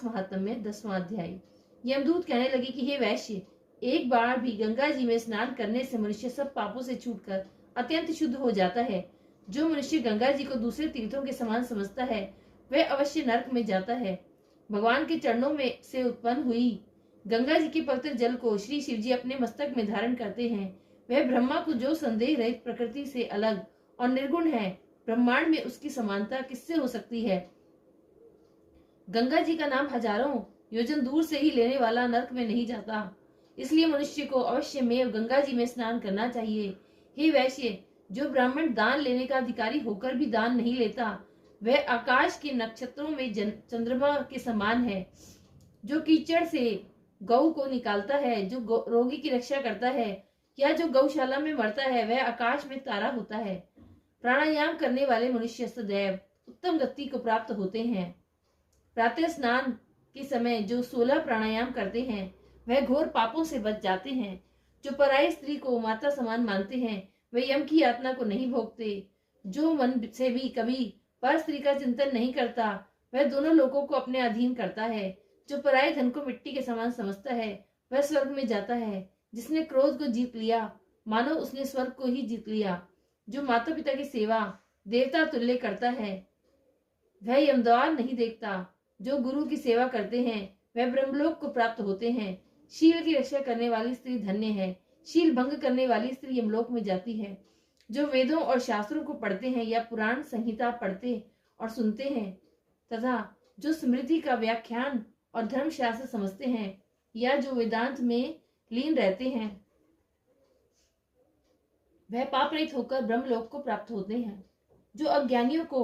महात्म्य 10वां अध्याय। यमदूत कहने लगे कि हे वैश्य, एक बार भी गंगा जी में स्नान करने से मनुष्य सब पापों से छूटकर अत्यंत शुद्ध हो जाता है। जो मनुष्य गंगा जी को दूसरे तीर्थों के समान समझता है वह अवश्य नरक में जाता है। भगवान के चरणों में से उत्पन्न हुई गंगा जी के पवित्र जल को श्री शिव जी अपने मस्तक में धारण करते हैं। वह ब्रह्मा को जो संदेह रहित प्रकृति से अलग और निर्गुण है, ब्रह्मांड में उसकी समानता किससे हो सकती है। गंगा जी का नाम हजारों योजन दूर से ही लेने वाला नरक में नहीं जाता। इसलिए मनुष्य को अवश्य में गंगा जी में स्नान करना चाहिए। हे वैश्य, जो ब्राह्मण दान लेने का अधिकारी होकर भी दान नहीं लेता, वह आकाश के नक्षत्रों में चंद्रमा के समान है। जो कीचड़ से गौ को निकालता है, जो रोगी की रक्षा करता है, या जो गौशाला में मरता है, वह आकाश में तारा होता है। प्राणायाम करने वाले मनुष्य सदैव उत्तम गति को प्राप्त होते हैं। प्रातः स्नान के समय जो 16 प्राणायाम करते हैं वह घोर पापों से बच जाते हैं। जो पराई स्त्री को माता समान मानते हैं वे यम की यातना को नहीं भोगते। जो मन से भी कभी पर स्त्री का चिंतन नहीं करता वह दोनों लोगों को अपने अधीन करता है। जो पराये धन को मिट्टी के समान समझता है वह स्वर्ग में जाता है। जिसने क्रोध को जीत लिया मानो उसने स्वर्ग को ही जीत लिया। जो माता पिता की सेवा देवता तुल्य करता है वह यमद्वार नहीं देखता। जो गुरु की सेवा करते हैं वह ब्रह्मलोक को प्राप्त होते हैं। शील की रक्षा करने वाली स्त्री धन्य है। शील भंग करने वाली स्त्री यमलोक में जाती है। जो वेदों और शास्त्रों को पढ़ते हैं या पुराण संहिता पढ़ते और सुनते हैं तथा जो स्मृति का व्याख्यान और धर्मशास्त्र समझते हैं या जो वेदांत में लीन रहते हैं वह पाप रहित होकर ब्रह्मलोक को प्राप्त होते हैं। जो अज्ञानियों को